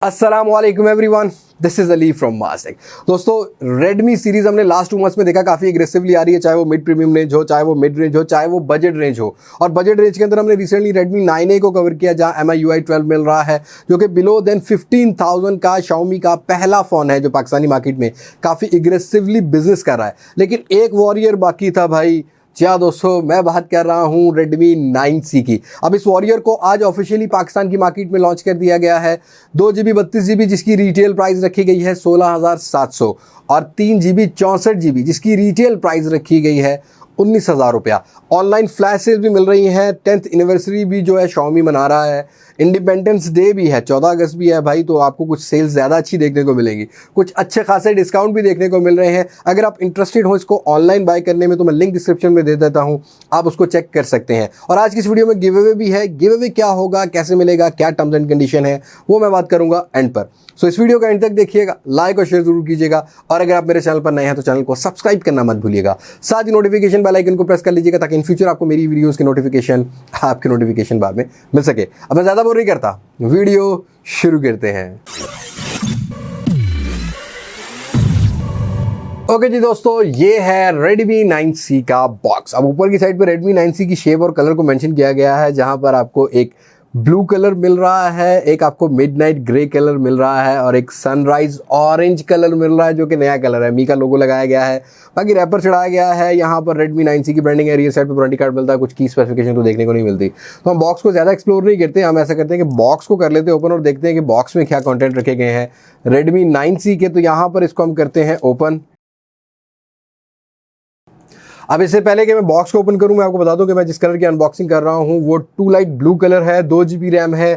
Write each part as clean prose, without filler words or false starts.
अस्सलामुअलैकुम everyone, this is Ali from Mastek. दोस्तों, Redmi series हमने लास्ट 2 मंथ्स में देखा काफ़ी एग्रेसिवली आ रही है, चाहे वो मिड प्रीमियम रेंज हो, चाहे वो मिड रेंज हो, चाहे वो बजट रेंज हो। और बजट रेंज के अंदर हमने रिसेंटली रेडमी 9A को कवर किया, जहां MI UI 12 मिल रहा है, जो कि बिलो देन 15,000 का Xiaomi का पहला फ़ोन है जो पाकिस्तानी मार्केट में काफ़ी एग्रेसिवली बिजनेस कर रहा है। लेकिन एक वॉरियर बाकी था भाई। जी हाँ दोस्तों, मैं बात कर रहा हूँ Redmi 9C की। अब इस वॉरियर को आज ऑफिशियली पाकिस्तान की मार्केट में लॉन्च कर दिया गया है। 2GB 32GB जिसकी रिटेल प्राइस रखी गई है 16,700 और 3GB 64GB जिसकी रिटेल प्राइस रखी गई है 19,000 रुपया। ऑनलाइन फ्लैश सेल भी मिल रही हैं। 10th एनिवर्सरी भी जो है Xiaomi मना रहा है। इंडिपेंडेंस डे भी है, 14 अगस्त भी है भाई, तो आपको कुछ सेल्स ज़्यादा अच्छी देखने को मिलेंगी, कुछ अच्छे खासे डिस्काउंट भी देखने को मिल रहे हैं। अगर आप इंटरेस्टेड हो इसको ऑनलाइन बाय करने में तो मैं लिंक डिस्क्रिप्शन में दे देता हूं, आप उसको चेक कर सकते हैं। और आज की इस वीडियो में गिव अवे भी है। गिव अवे क्या होगा, कैसे मिलेगा, क्या टर्म्स एंड कंडीशन है, वो मैं बात करूंगा एंड पर। सो इस वीडियो का एंड तक देखिएगा, लाइक और शेयर जरूर कीजिएगा। और अगर आप मेरे चैनल पर नए हैं तो चैनल को सब्सक्राइब करना मत भूलिएगा। साथ ही नोटिफिकेशन बेल आइकन को प्रेस कर लीजिएगा ताकि इन फ्यूचर आपको मेरी वीडियोस की नोटिफिकेशन आपके नोटिफिकेशन बार में मिल सके। अब मैं ज़्यादा बोर नहीं करता, वीडियो शुरू करते हैं। ओके जी दोस्तों, ये है Redmi 9C का बॉक्स। अब ऊपर की साइड पर Redmi 9C की शेप और कलर को मेंशन किया गया है, जहां पर आपको एक ब्लू कलर मिल रहा है, एक आपको मिडनाइट ग्रे कलर मिल रहा है और एक सनराइज ऑरेंज कलर मिल रहा है जो कि नया कलर है। मी का लोगो लगाया गया है, बाकी रैपर चढ़ाया गया है। यहाँ पर Redmi 9C की ब्रांडिंग है। रियर साइड पर वारंटी कार्ड मिलता है, कुछ की स्पेसिफिकेशन तो देखने को नहीं मिलती। तो हम बॉक्स को ज़्यादा एक्सप्लोर नहीं करते, हम ऐसा करते हैं कि बॉक्स को कर लेते हैं ओपन और देखते हैं कि बॉक्स में क्या कॉन्टेंट रखे गए हैं Redmi 9C के। तो यहाँ पर इसको हम करते हैं ओपन। अब इससे पहले कि मैं बॉक्स को ओपन करूं, मैं आपको बता दूं कि मैं जिस कलर की अनबॉक्सिंग कर रहा हूं वो टू लाइट ब्लू कलर है। 2GB रैम है,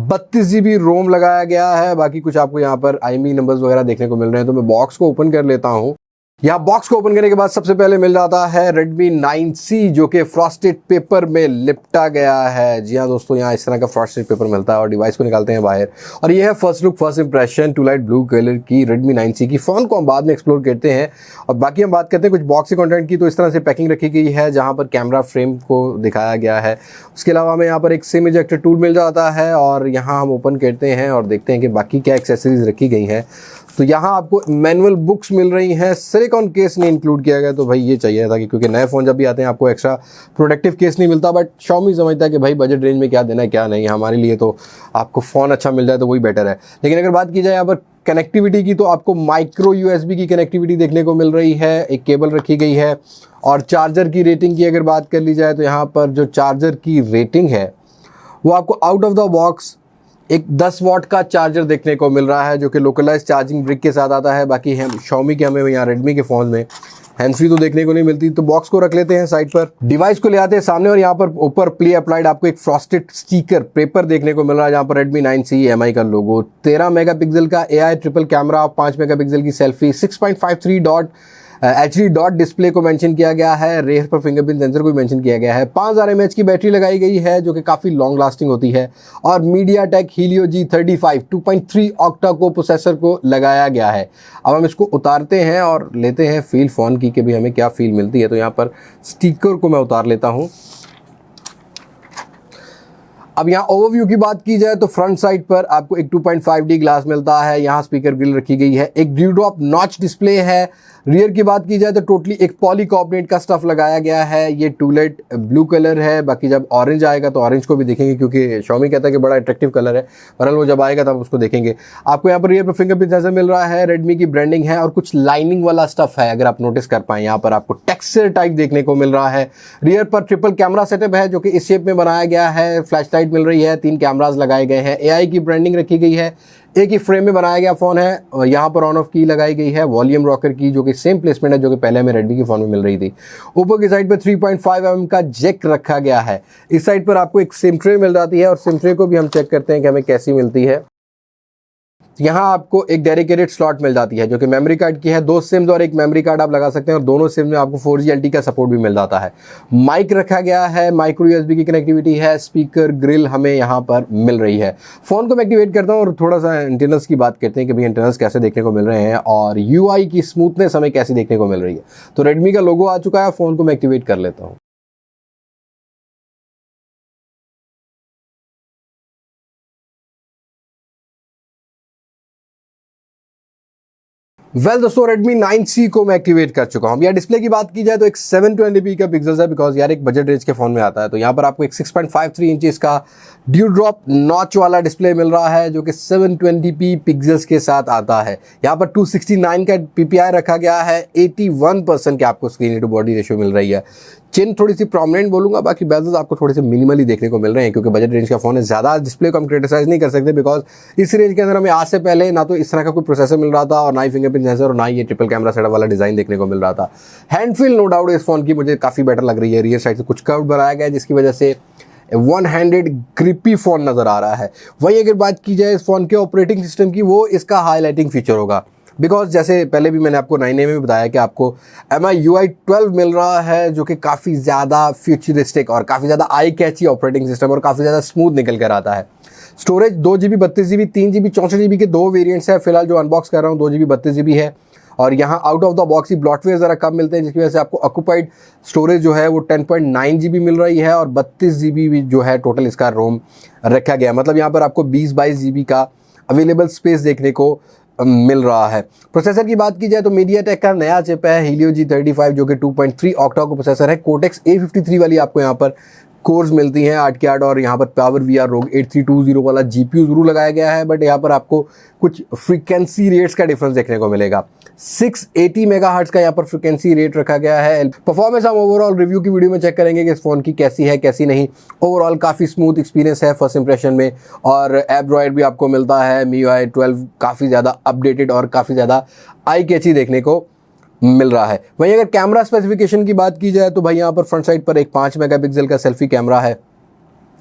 32GB रोम लगाया गया है। बाकी कुछ आपको यहाँ पर IMEI नंबर्स वगैरह देखने को मिल रहे हैं। तो मैं बॉक्स को ओपन कर लेता हूँ। यहाँ बॉक्स को ओपन करने के बाद सबसे पहले मिल जाता है Redmi 9C जो कि फ्रॉस्टेड पेपर में लिपटा गया है। जी हाँ दोस्तों, यहाँ इस तरह का फ्रॉस्टेड पेपर मिलता है और डिवाइस को निकालते हैं बाहर। और ये है first look, first impression to light blue colour की Redmi 9C की। फ़ोन को हम बाद में एक्सप्लोर करते हैं और बाकी हम बात करते हैं कुछ बॉक्स के कंटेंट की। तो इस तरह से पैकिंग रखी गई है, जहाँ पर कैमरा फ्रेम को दिखाया गया है। उसके अलावा हमें यहाँ पर एक सिम इजेक्टर टूल मिल जाता है और यहाँ हम ओपन करते हैं और देखते हैं कि बाकी क्या एक्सेसरीज रखी गई हैं। तो यहाँ आपको मैनुअल बुक्स मिल रही हैं। सिलिकॉन केस नहीं इंक्लूड किया गया, तो भाई ये चाहिए था कि क्योंकि नए फ़ोन जब भी आते हैं आपको एक्स्ट्रा प्रोटेक्टिव केस नहीं मिलता। बट Xiaomi समझता है कि भाई बजट रेंज में क्या देना है क्या नहीं, हमारे लिए तो आपको फ़ोन अच्छा मिल जाए तो वही बेटर है। लेकिन अगर बात की जाए यहाँ पर कनेक्टिविटी की, तो आपको माइक्रो USB की कनेक्टिविटी देखने को मिल रही है। एक केबल रखी गई है। और चार्जर की रेटिंग की अगर बात कर ली जाए तो यहाँ पर जो चार्जर की रेटिंग है वो आपको आउट ऑफ द बॉक्स एक 10 वाट का चार्जर देखने को मिल रहा है, जो कि लोकलाइज चार्जिंग ब्रिक के साथ आता है। बाकी हम Xiaomi के, हमें यहाँ Redmi के फ़ोन में हैंड फ्री तो देखने को नहीं मिलती। तो बॉक्स को रख लेते हैं साइड पर, डिवाइस को ले आते हैं सामने और यहाँ पर ऊपर प्ले अप्लाइड आपको एक फ्रॉस्टेड स्टिकर पेपर देखने को मिल रहा है, जहाँ पर Redmi 9C MI का लोगो। 13 मेगापिक्सल का AI ट्रिपल कैमरा, 5 मेगापिक्सल की सेल्फी, 6.53 HD डॉट डिस्प्ले को मेंशन किया गया है। रेयर पर फिंगरप्रिंट सेंसर को भी मेंशन किया गया है। 5000 mAh की बैटरी लगाई गई है जो कि काफ़ी लॉन्ग लास्टिंग होती है। और MediaTek Helio G35 2.3 ऑक्टा को प्रोसेसर को लगाया गया है। अब हम इसको उतारते हैं और लेते हैं फील फ़ोन की कि भाई हमें क्या फील मिलती है। तो यहाँ पर स्टिकर को मैं उतार लेता हूँ। अब यहाँ ओवरव्यू की बात की जाए तो फ्रंट साइड पर आपको एक 2.5D ग्लास मिलता है। यहाँ स्पीकर ग्रिल रखी गई है, एक ड्यू ड्रॉप नॉच डिस्प्ले है। रियर की बात की जाए तो टोटली एक पॉलीकार्बोनेट का स्टफ लगाया गया है। ये टूलेट ब्लू कलर है। बाकी जब ऑरेंज आएगा तो ऑरेंज को भी देखेंगे, क्योंकि Xiaomi कहता है कि बड़ा अट्रैक्टिव कलर है। बहरहाल वो जब आएगा तब उसको देखेंगे। आपको यहाँ पर रियर पर फिंगरप्रिंट सेंसर मिल रहा है, Redmi की ब्रांडिंग है और कुछ लाइनिंग वाला स्टफ है। अगर आप नोटिस कर पाएँ, यहाँ पर आपको टेक्सचर टाइप देखने को मिल रहा है। रियर पर ट्रिपल कैमरा सेटअप है जो कि इस शेप में बनाया गया है। फ्लैश लाइट मिल रही है, 3 कैमराज लगाए गए हैं। AI की ब्रांडिंग रखी गई है। एक ही फ्रेम में बनाया गया फ़ोन है और यहाँ पर ऑन ऑफ की लगाई गई है। वॉल्यूम रॉकर की जो कि सेम प्लेसमेंट है जो कि पहले हमें Redmi के फ़ोन में मिल रही थी। ऊपर की साइड पर 3.5mm का जैक रखा गया है। इस साइड पर आपको एक सिम ट्रे मिल जाती है और सिम ट्रे को भी हम चेक करते हैं कि हमें कैसी मिलती है। यहाँ आपको एक डेडिकेटेड स्लॉट मिल जाती है जो कि मेमोरी कार्ड की है। 2 सिम्स और एक मेमोरी कार्ड आप लगा सकते हैं और दोनों सिम में आपको 4G LTE का सपोर्ट भी मिल जाता है। माइक रखा गया है, माइक्रो USB की कनेक्टिविटी है, स्पीकर ग्रिल हमें यहाँ पर मिल रही है। फ़ोन को मैं एक्टिवेट करता हूँ और थोड़ा सा इंटरनल्स की बात करते हैं कि भाई इंटरनल्स कैसे देखने को मिल रहे हैं और UI की स्मूथनेस हमें कैसी देखने को मिल रही है। तो Redmi का लोगो आ चुका है, फ़ोन को मैं एक्टिवेट कर लेता हूँ। वेल दोस्तों Redmi 9C को मैं एक्टिवेट कर चुका हूँ। यार डिस्प्ले की बात की जाए तो एक 720p का पिक्सल्स है, बिकॉज यार एक बजट रेंज के फोन में आता है। तो यहाँ पर आपको एक 6.53 इंचेस का ड्यू ड्रॉप नॉच वाला डिस्प्ले मिल रहा है जो कि 720p पिक्सल्स के साथ आता है। यहाँ पर 269 का PPI रखा गया है, 81% के आपको स्क्रीन टू बॉडी रेशियो मिल रही है। चिन थोड़ी सी प्रोमिनेंट बोलूंगा, बाकी बेजल्स आपको थोड़े से मिनिमली देखने को मिल रहे हैं, क्योंकि बजट रेंज का फोन है। ज़्यादा डिस्प्ले को हम क्रिटिसाइज नहीं कर सकते, बिकॉज इस रेंज के अंदर हमें आज से पहले ना तो इस तरह का कोई प्रोसेसर मिल रहा था और ना ही फिंगरप्रिंट सेंसर और ना ही ये ट्रिपल कैमरा सेटअप वाला डिजाइन देखने को मिल रहा था। हैंड फील नो डाउट इस फोन की मुझे काफ़ी बेटर लग रही है। रियर साइड से कुछ कर्व बनाया गया है जिसकी वजह से वन हैंडेड ग्रिपी फोन नजर आ रहा है। वहीं अगर बात की जाए इस फोन के ऑपरेटिंग सिस्टम की, वो इसका हाईलाइटिंग फीचर होगा, बिकॉज जैसे पहले भी मैंने आपको 9A में बताया कि आपको MIUI 12 मिल रहा है जो कि काफ़ी ज़्यादा फ्यूचरिस्टिक और काफ़ी ज़्यादा आई कैची ऑपरेटिंग सिस्टम और काफ़ी ज़्यादा स्मूथ निकल कर आता है। Storage 2GB 32GB 3GB 64GB के दो वेरिएंट्स हैं। फिलहाल जो अनबॉक्स कर रहा हूँ 2GB 32GB है, और यहाँ out of the box he bloatware ज़रा कम मिलते हैं, जिसकी वजह से आपको ऑक्यूपाइड स्टोरेज जो है वो 10.9GB मिल रही है और 32GB जो है टोटल इसका रोम रखा गया। मतलब यहाँ पर आपको 20-22GB का अवेलेबल स्पेस देखने को मिल रहा है। प्रोसेसर की बात की जाए तो MediaTek का नया चिप है Helio G35 जो कि 2.3 ऑक्टा का प्रोसेसर है। Cortex A53 वाली आपको यहाँ पर कोर्स मिलती हैं 8 के 8, और यहाँ पर पावर VR ROG 8320 वाला GPU जरूर लगाया गया है, बट यहाँ पर आपको कुछ फ्रीक्वेंसी रेट्स का डिफरेंस देखने को मिलेगा। 680 मेगाहर्ट्ज का यहाँ पर फ्रीक्वेंसी रेट रखा गया है। परफॉर्मेंस हम ओवरऑल रिव्यू की वीडियो में चेक करेंगे कि इस फोन की कैसी है कैसी नहीं। ओवरऑल काफ़ी स्मूथ एक्सपीरियंस है फर्स्ट इंप्रेशन में, और एंड्रॉयड भी आपको मिलता है। MIUI 12 काफ़ी ज़्यादा अपडेटेड और काफ़ी ज़्यादा आई कैची देखने को मिल रहा है। वहीं अगर कैमरा स्पेसिफिकेशन की बात की जाए तो भाई यहाँ पर फ्रंट साइड पर एक 5 मेगापिक्सल का सेल्फी कैमरा है।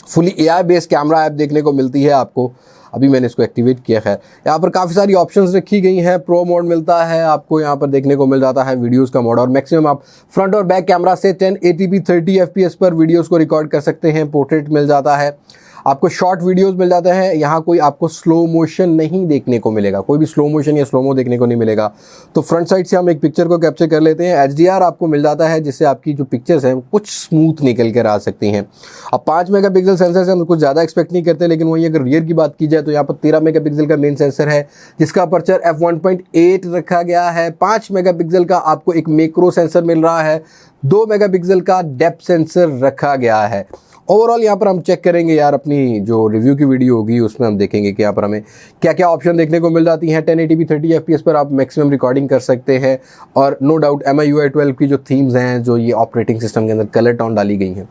Fully AI based camera app देखने को मिलती है आपको। अभी मैंने इसको एक्टिवेट किया। खैर यहाँ पर काफ़ी सारी ऑप्शंस रखी गई हैं। प्रो मोड मिलता है आपको, यहाँ पर देखने को मिल जाता है वीडियोस का मोड, और मैक्सिमम आप फ्रंट और बैक कैमरा से 1080p 30 FPS पर वीडियोस को रिकॉर्ड कर सकते हैं। पोर्ट्रेट मिल जाता है आपको, शॉर्ट वीडियोस मिल जाते हैं। यहाँ कोई आपको स्लो मोशन नहीं देखने को मिलेगा, कोई भी स्लो मोशन या स्लोमो देखने को नहीं मिलेगा। तो फ्रंट साइड से हम एक पिक्चर को कैप्चर कर लेते हैं। HDR आपको मिल जाता है जिससे आपकी जो पिक्चर्स हैं कुछ स्मूथ निकल कर आ सकती हैं। अब 5 मेगापिक्सल सेंसर से हम कुछ ज़्यादा एक्सपेक्ट नहीं करते, लेकिन वहीं अगर रियर की बात की जाए तो यहाँ पर 13 मेगापिक्सल का मेन सेंसर है जिसका अपर्चर f1.8 रखा गया है। 5 मेगापिक्सल का आपको एक मैक्रो सेंसर मिल रहा है, 2 मेगापिक्सल का डेप्थ सेंसर रखा गया है। ओवरऑल यहाँ पर हम चेक करेंगे यार, अपनी जो रिव्यू की वीडियो होगी उसमें हम देखेंगे कि यहाँ पर हमें क्या क्या ऑप्शन देखने को मिल जाती हैं। 1080p 30 FPS पर आप मैक्सिमम रिकॉर्डिंग कर सकते हैं, और नो डाउट MIUI 12 की जो थीम्स हैं, जो ये ऑपरेटिंग सिस्टम के अंदर कलर टोन डाली गई हैं,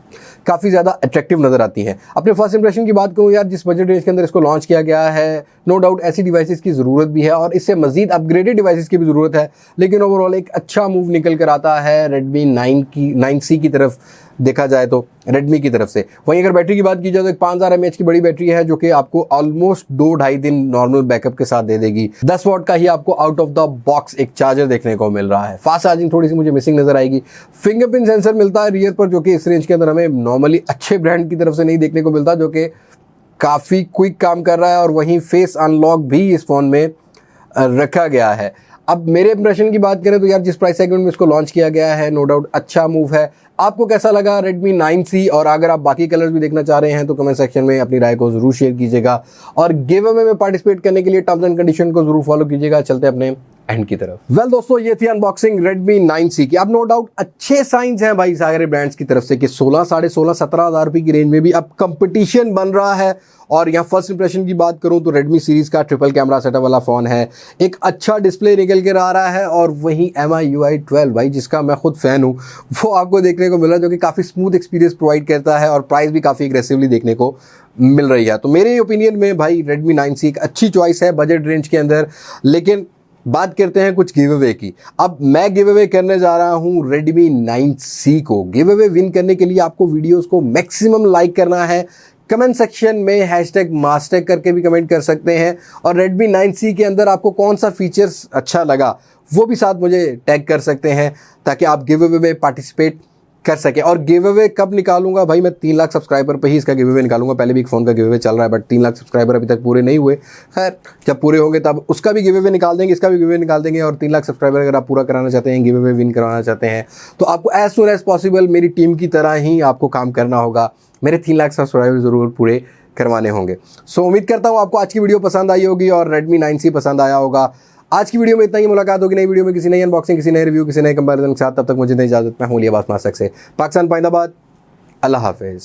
काफ़ी ज़्यादा अट्रैक्टिव नज़र आती हैं। अपने फर्स्ट इंप्रेशन की बात करूँ यार, जिस बजट रेंज के अंदर इसको लॉन्च किया गया है, नो डाउट ऐसी डिवाइसेस की ज़रूरत भी है और इससे मज़ीद अपग्रेडेड डिवाइसेस की भी ज़रूरत है, लेकिन ओवरऑल एक अच्छा मूव निकल कर आता है Redmi 9C की तरफ देखा जाए तो, Redmi की तरफ से। वहीं अगर बैटरी की बात की जाए तो एक 5000 mAh की बड़ी बैटरी है जो कि आपको ऑलमोस्ट 2-2.5 दिन नॉर्मल बैकअप के साथ दे देगी। 10 वॉट का ही आपको आउट ऑफ द बॉक्स एक चार्जर देखने को मिल रहा है। फास्ट चार्जिंग थोड़ी सी मुझे मिसिंग नजर आएगी। फिंगरप्रिंट सेंसर मिलता है रियर पर, जो कि इस रेंज के अंदर हमें नॉर्मली अच्छे ब्रांड की तरफ से नहीं देखने को मिलता, जो कि काफ़ी क्विक काम कर रहा है। और वहीं फेस अनलॉक भी इस फोन में रखा गया है। अब मेरे इंप्रेशन की बात करें तो यार जिस प्राइस सेगमेंट में इसको लॉन्च किया गया है, नो डाउट अच्छा मूव है। आपको कैसा लगा Redmi 9C, और अगर आप बाकी कलर्स भी देखना चाह रहे हैं तो कमेंट सेक्शन में अपनी राय को जरूर शेयर कीजिएगा, और गिव अवे में पार्टिसिपेट करने के लिए टर्म्स एंड कंडीशन को जरूर फॉलो कीजिएगा। चलते हैं अपने एंड की तरफ। वेल दोस्तों, ये थी अनबॉक्सिंग Redmi 9C की। अब नो डाउट अच्छे साइंस हैं भाई सारे ब्रांड्स की तरफ से कि 16, 16.5, 17,000 रुपये की रेंज में भी अब कंपटीशन बन रहा है। और यहाँ फर्स्ट इंप्रेशन की बात करूँ तो Redmi सीरीज का ट्रिपल कैमरा सेटअप वाला फोन है, एक अच्छा डिस्प्ले निकल कर आ रहा है, और वहीं MIUI 12 भाई जिसका मैं खुद फैन हूँ वो आपको देखने को मिल रहा है, जो कि काफ़ी स्मूथ एक्सपीरियंस प्रोवाइड करता है, और प्राइस भी काफ़ी एग्रेसिवली देखने को मिल रही है। तो मेरे ओपिनियन में भाई Redmi 9C एक अच्छी चॉइस है बजट रेंज के अंदर। लेकिन बात करते हैं कुछ गिव अवे की। अब मैं गिव अवे करने जा रहा हूं Redmi 9C को। गिव अवे विन करने के लिए आपको वीडियोस को मैक्सिमम लाइक करना है, कमेंट सेक्शन में #मास्टैग करके भी कमेंट कर सकते हैं, और Redmi 9C के अंदर आपको कौन सा फीचर्स अच्छा लगा वो भी साथ मुझे टैग कर सकते हैं, ताकि आप गिव अवे में पार्टिसिपेट कर सके। और गिव अवे कब निकालूंगा भाई, मैं 3 लाख सब्सक्राइबर पे ही इसका गिव अवे निकालूंगा। पहले भी एक फ़ोन का गिव अवे चल रहा है, बट 3 लाख सब्सक्राइबर अभी तक पूरे नहीं हुए। खैर जब पूरे होंगे तब उसका भी गिव अवे निकाल देंगे, इसका भी गिव अवे निकाल देंगे। और 3 लाख सब्सक्राइबर अगर आप पूरा कराना चाहते हैं, गिव अवे विन कराना चाहते हैं, तो आपको एज सुन एज पॉसिबल मेरी टीम की तरह ही आपको काम करना होगा। मेरे 3 लाख सब्सक्राइबर ज़रूर पूरे करवाने होंगे। सो उम्मीद करता हूँ आपको आज की वीडियो पसंद आई होगी और Redmi 9C पसंद आया होगा। आज की वीडियो में इतना ही, मुलाकात होगी नई वीडियो में किसी नई अनबॉक्सिंग, किसी नए रिव्यू, किसी नए कंपैरिजन के साथ। तब तक मुझे नहीं इजाजत, मैं हूं अली अब्बास मासक से पाकिस्तान पाइंदाबाद। अल्लाह हाफिज़।